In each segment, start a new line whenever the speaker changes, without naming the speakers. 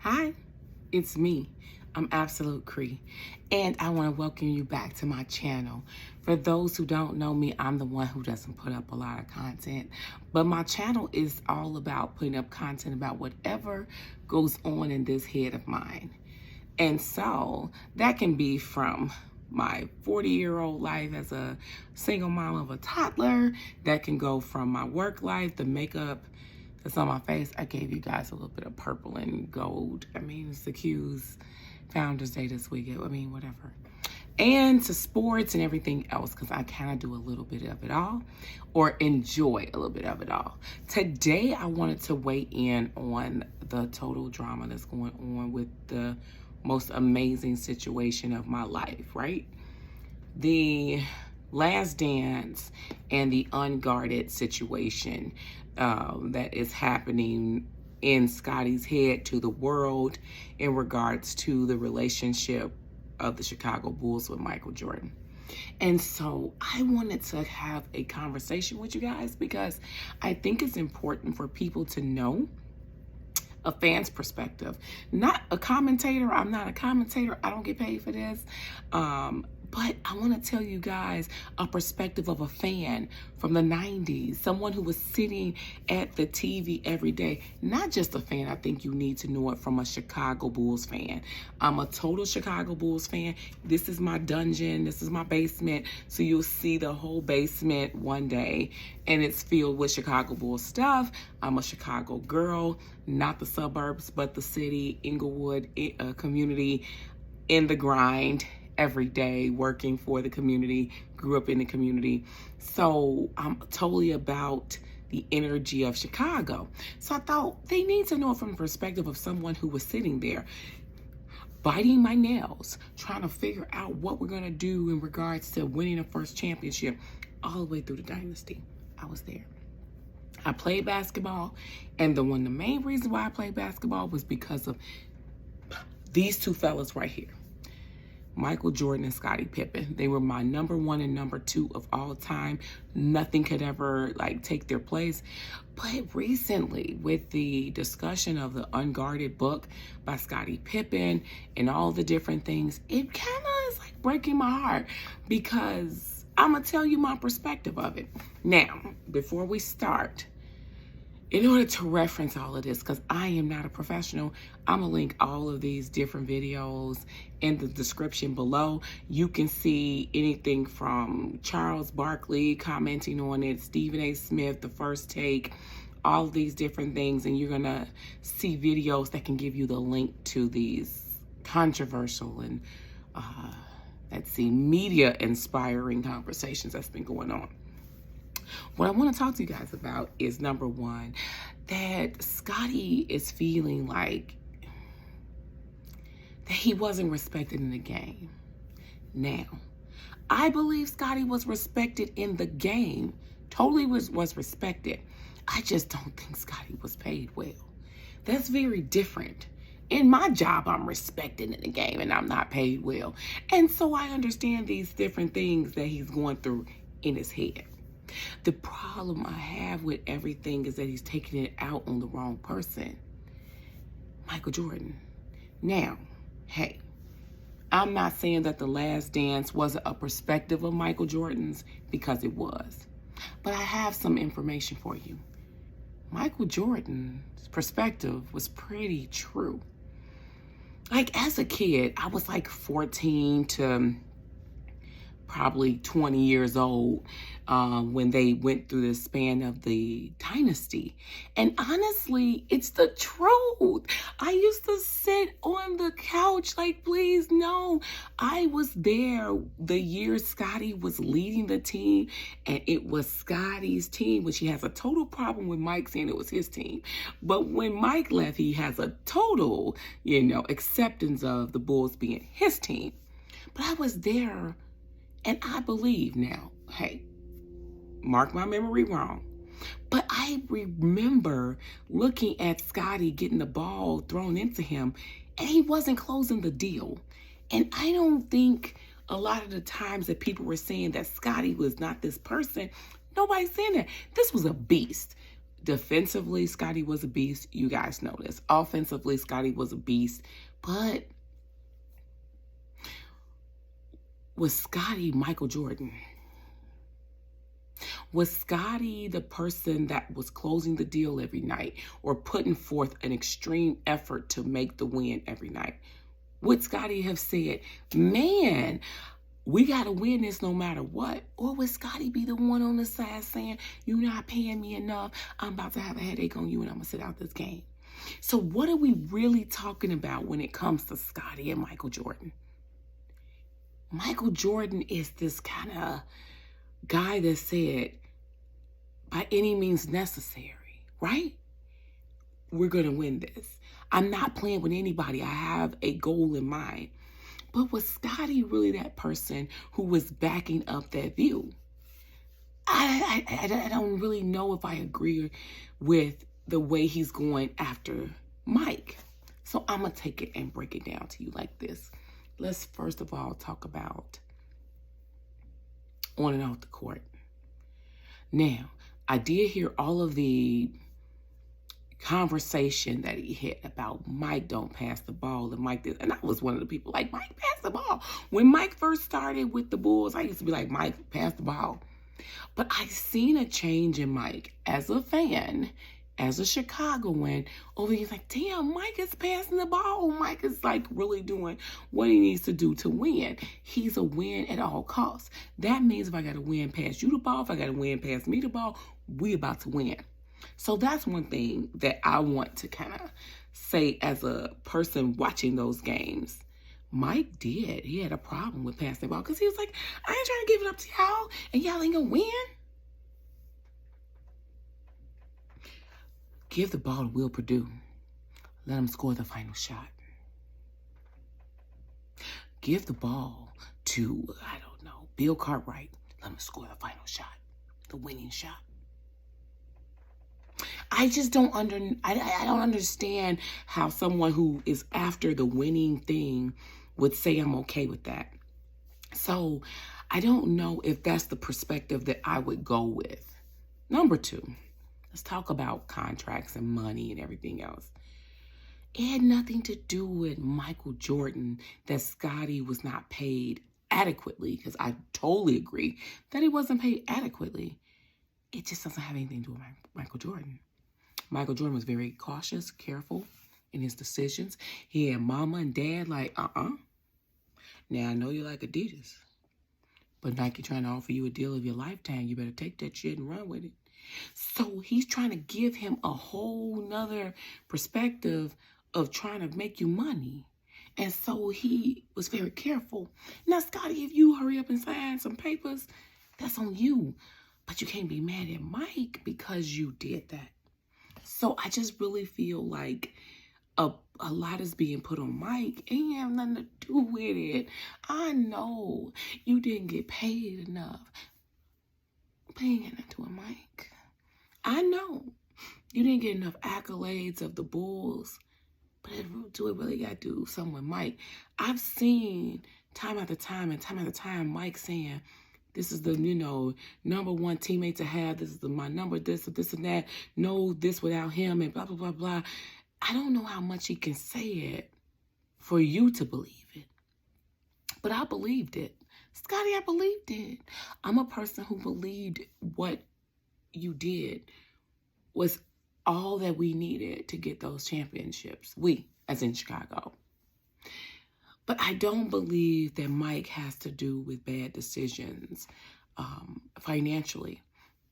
Hi, it's me. I'm Absolute Cree, and I want to welcome you back to my channel. For those who don't know me, I'm the one who doesn't put up a lot of content, but my channel is all about putting up content about whatever goes on in this head of mine. And so that can be from my 40-year-old life as a single mom of a toddler. That can go from my work life, the makeup that's on my face. I gave you guys a little bit of purple and gold. I mean, it's the Q's Founders Day this week. I mean, whatever. And to sports and everything else, because I kind of do a little bit of it all, or enjoy a little bit of it all. Today, I wanted to weigh in on the total drama that's going on with the most amazing situation of my life, right? The Last Dance and the Unguarded situation that is happening in Scottie's head to the world in regards to the relationship of the Chicago Bulls with Michael Jordan. And so I wanted to have a conversation with you guys because I think it's important for people to know a fan's perspective, not a commentator. I'm not a commentator. I don't get paid for this. But I want to tell you guys a perspective of a fan from the 90s, someone who was sitting at the TV every day. Not just a fan. I think you need to know it from a Chicago Bulls fan. I'm a total Chicago Bulls fan. This is my dungeon. This is my basement. So you'll see the whole basement one day, and it's filled with Chicago Bulls stuff. I'm a Chicago girl, not the suburbs, but the city, Inglewood community, in the grind every day, working for the community, grew up in the community. So I'm totally about the energy of Chicago. So I thought they need to know it from the perspective of someone who was sitting there biting my nails, trying to figure out what we're gonna do in regards to winning a first championship all the way through the dynasty. I was there. I played basketball, and the main reason why I played basketball was because of these two fellas right here. Michael Jordan and Scottie Pippen. They were my number one and number two of all time. Nothing could ever take their place. But recently, with the discussion of the Unguarded book by Scottie Pippen and all the different things, it kind of is breaking my heart because I'm going to tell you my perspective of it. Now, before we start, in order to reference all of this, because I am not a professional, I'm going to link all of these different videos in the description below. You can see anything from Charles Barkley commenting on it, Stephen A. Smith, The First Take, all of these different things, and you're going to see videos that can give you the link to these controversial and, media-inspiring conversations that's been going on. What I want to talk to you guys about is, number one, that Scottie is feeling like that he wasn't respected in the game. Now, I believe Scottie was respected in the game. Totally was respected. I just don't think Scottie was paid well. That's very different. In my job, I'm respected in the game and I'm not paid well. And so I understand these different things that he's going through in his head. The problem I have with everything is that he's taking it out on the wrong person, Michael Jordan. Now, hey, I'm not saying that The Last Dance wasn't a perspective of Michael Jordan's, because it was. But I have some information for you. Michael Jordan's perspective was pretty true. As a kid, I was 14 to probably 20 years old when they went through the span of the dynasty. And honestly, it's the truth. I used to sit on the couch please, no. I was there the year Scottie was leading the team, and it was Scottie's team, which he has a total problem with Mike saying it was his team. But when Mike left, he has a total, acceptance of the Bulls being his team. But I was there. And I believe now, hey, mark my memory wrong, but I remember looking at Scottie getting the ball thrown into him, and he wasn't closing the deal. And I don't think a lot of the times that people were saying that Scottie was not this person, nobody's saying that. This was a beast. Defensively, Scottie was a beast. You guys know this. Offensively, Scottie was a beast. But was Scottie Michael Jordan? Was Scottie the person that was closing the deal every night or putting forth an extreme effort to make the win every night? Would Scottie have said, man, we got to win this no matter what? Or would Scottie be the one on the side saying, you're not paying me enough, I'm about to have a headache on you and I'm going to sit out this game? So what are we really talking about when it comes to Scottie and Michael Jordan? Michael Jordan is this kind of guy that said, by any means necessary, right? We're going to win this. I'm not playing with anybody. I have a goal in mind. But was Scottie really that person who was backing up that view? I don't really know if I agree with the way he's going after Mike. So I'm going to take it and break it down to you like this. Let's first of all talk about on and off the court. Now, I did hear all of the conversation that he had about Mike don't pass the ball and Mike did. And I was one of the people like, Mike, pass the ball. When Mike first started with the Bulls, I used to be like, Mike, pass the ball. But I've seen a change in Mike as a fan, as a Chicagoan. Over he's like, damn, Mike is passing the ball. Mike is like really doing what he needs to do to win. He's a win at all costs. That means if I got to win pass you the ball, if I got to win pass me the ball, we about to win. So that's one thing that I want to kind of say as a person watching those games. Mike did. He had a problem with passing the ball because he was like, I ain't trying to give it up to y'all and y'all ain't going to win. Give the ball to Will Perdue. Let him score the final shot. Give the ball to, I don't know, Bill Cartwright. Let him score the final shot, the winning shot. I just don't I don't understand how someone who is after the winning thing would say I'm okay with that. So I don't know if that's the perspective that I would go with. Number two, let's talk about contracts and money and everything else. It had nothing to do with Michael Jordan that Scottie was not paid adequately, because I totally agree that he wasn't paid adequately. It just doesn't have anything to do with Michael Jordan. Michael Jordan was very cautious, careful in his decisions. He had mama and dad like, Now, I know you like Adidas, but Nike trying to offer you a deal of your lifetime. You better take that shit and run with it. So he's trying to give him a whole nother perspective of trying to make you money. And so he was very careful. Now, Scottie, if you hurry up and sign some papers, that's on you. But you can't be mad at Mike because you did that. So I just really feel like a lot is being put on Mike. It ain't have nothing to do with it. I know you didn't get paid enough. But it ain't got nothing to do with Mike. I know you didn't get enough accolades of the Bulls. But it really got to do something with Mike. I've seen time after time Mike saying, this is the, number one teammate to have. This is my number, this and that. No, this without him and blah, blah, blah, blah. I don't know how much he can say it for you to believe it. But I believed it. Scottie, I believed it. I'm a person who believed what you did was all that we needed to get those championships. We, as in Chicago. But I don't believe that Mike has to do with bad decisions financially.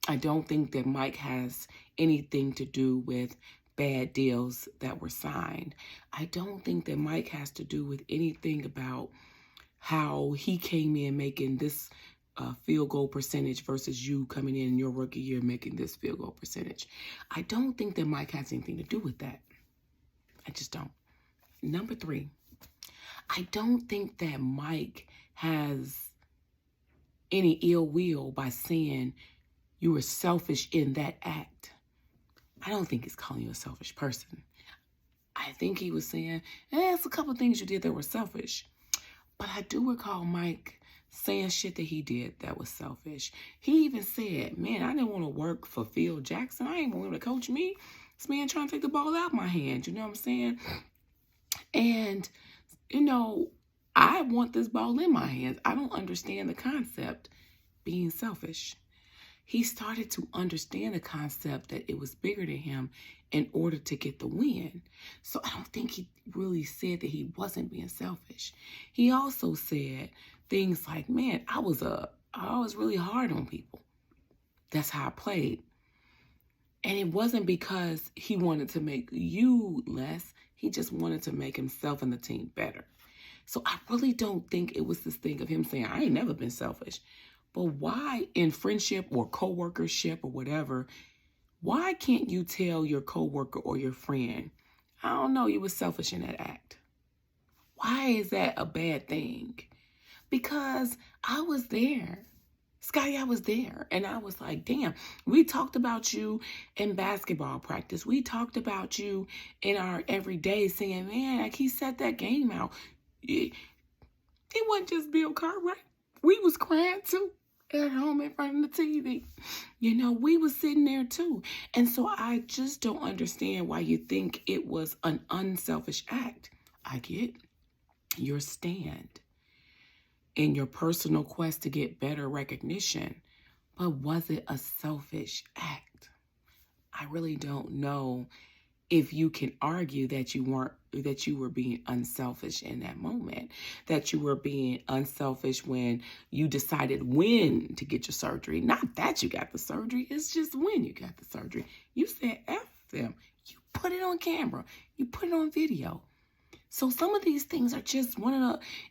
I don't think that Mike has anything to do with bad deals that were signed. I don't think that Mike has to do with anything about how he came in making this field goal percentage versus you coming in your rookie year making this field goal percentage. I don't think that Mike has anything to do with that. I just don't. Number three, I don't think that Mike has any ill will by saying you were selfish in that act. I don't think he's calling you a selfish person. I think he was saying, it's a couple of things you did that were selfish. But I do recall Mike saying shit that he did that was selfish. He even said, man, I didn't want to work for Phil Jackson. I ain't want him to coach me. This man trying to take the ball out of my hand. You know what I'm saying? And, you know, I want this ball in my hands. I don't understand the concept being selfish. He started to understand the concept that it was bigger than him in order to get the win. So I don't think he really said that he wasn't being selfish. He also said things like, man, I was really hard on people. That's how I played. And it wasn't because he wanted to make you less. He just wanted to make himself and the team better. So I really don't think it was this thing of him saying, I ain't never been selfish. But why in friendship or co-workership or whatever, why can't you tell your co-worker or your friend, I don't know, you were selfish in that act? Why is that a bad thing? Because I was there. Scottie, I was there. And I was like, damn, we talked about you in basketball practice. We talked about you in our everyday saying, man, like he set that game out. It wasn't just Bill Cartwright. We was crying too at home in front of the TV. You know, we was sitting there too. And so I just don't understand why you think it was an unselfish act. I get your stand in your personal quest to get better recognition, but was it a selfish act? I really don't know if you can argue that you were being unselfish in that moment, that you were being unselfish when you decided when to get your surgery. Not that you got the surgery, it's just when you got the surgery. You said F them. You put it on camera. You put it on video. So some of these things are just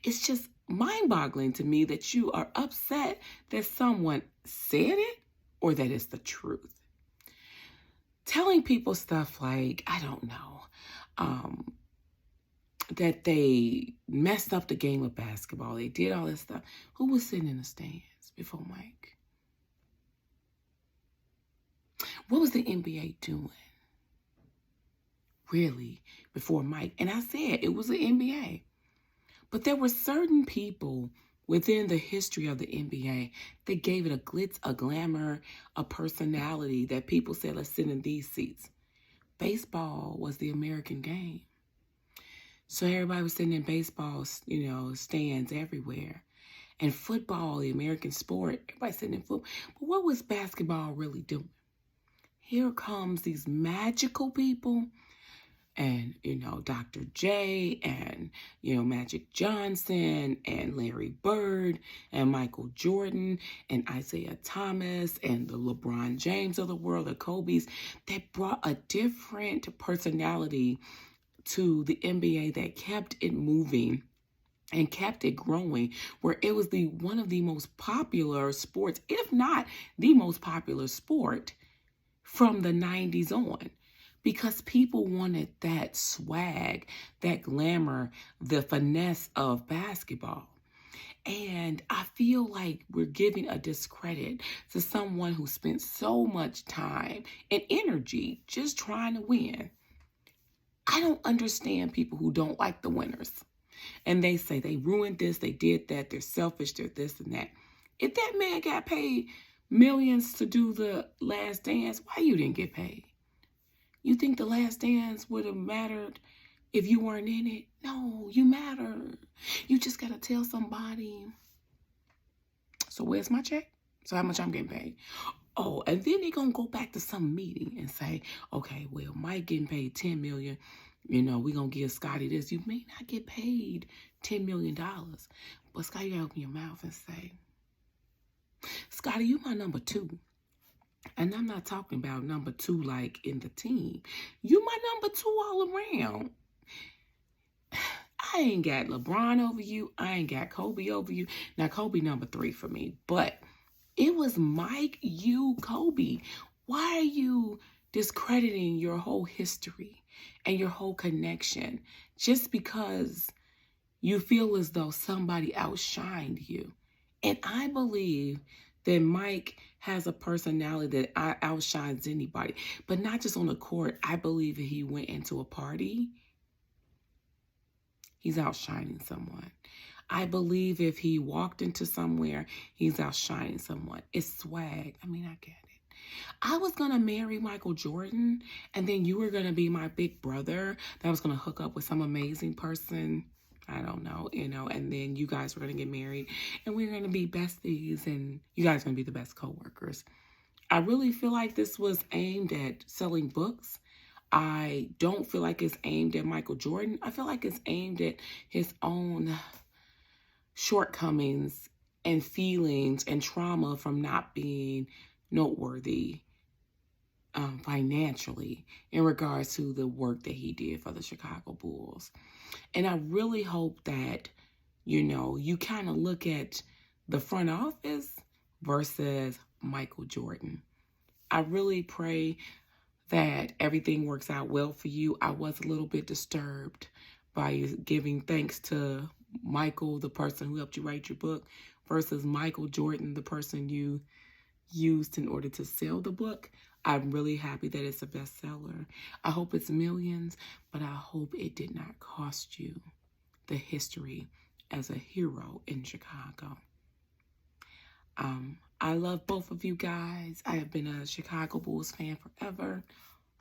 it's just mind-boggling to me that you are upset that someone said it or that it's the truth. Telling people stuff like, I don't know, that they messed up the game of basketball. They did all this stuff. Who was sitting in the stands before Mike? What was the NBA doing, really, before Mike? And I said it was the NBA. But there were certain people within the history of the NBA that gave it a glitz, a glamour, a personality that people said, let's sit in these seats. Baseball was the American game. So everybody was sitting in baseball, you know, stands everywhere. And football, the American sport, everybody sitting in football. But what was basketball really doing? Here comes these magical people. And, you know, Dr. J and, you know, Magic Johnson and Larry Bird and Michael Jordan and Isaiah Thomas and the LeBron James of the world, the Kobe's, that brought a different personality to the NBA that kept it moving and kept it growing, where it was one of the most popular sports, if not the most popular sport from the 90s on. Because people wanted that swag, that glamour, the finesse of basketball. And I feel like we're giving a discredit to someone who spent so much time and energy just trying to win. I don't understand people who don't like the winners. And they say they ruined this, they did that, they're selfish, they're this and that. If that man got paid millions to do the Last Dance, why you didn't get paid? You think the Last Dance would have mattered if you weren't in it? No, you matter. You just got to tell somebody. So where's my check? So how much I'm getting paid? Oh, and then they're going to go back to some meeting and say, okay, well, Mike getting paid $10 million. You know, we're going to give Scottie this. You may not get paid $10 million. But Scottie, you got to open your mouth and say, Scottie, you my number 2. And I'm not talking about number 2 like in the team. You my number 2 all around. I ain't got LeBron over you. I ain't got Kobe over you. Now, Kobe number 3 for me. But it was Mike, you, Kobe. Why are you discrediting your whole history and your whole connection just because you feel as though somebody outshined you? And I believe that Mike has a personality that outshines anybody. But not just on the court. I believe that he went into a party, he's outshining someone. I believe if he walked into somewhere, he's outshining someone. It's swag. I mean, I get it. I was going to marry Michael Jordan, and then you were going to be my big brother that was going to hook up with some amazing person. I don't know, and then you guys were going to get married, and we were going to be besties, and you guys are going to be the best co-workers. I really feel like this was aimed at selling books. I don't feel like it's aimed at Michael Jordan. I feel like it's aimed at his own shortcomings and feelings and trauma from not being noteworthy financially in regards to the work that he did for the Chicago Bulls. And I really hope that, you kind of look at the front office versus Michael Jordan. I really pray that everything works out well for you. I was a little bit disturbed by you giving thanks to Michael, the person who helped you write your book, versus Michael Jordan, the person you used in order to sell the book. I'm really happy that it's a bestseller. I hope it's millions, but I hope it did not cost you the history as a hero in Chicago. I love both of you guys. I have been a Chicago Bulls fan forever,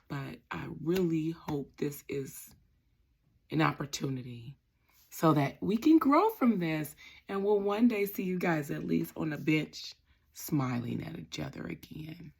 but I really hope this is an opportunity so that we can grow from this, and we'll one day see you guys at least on the bench smiling at each other again.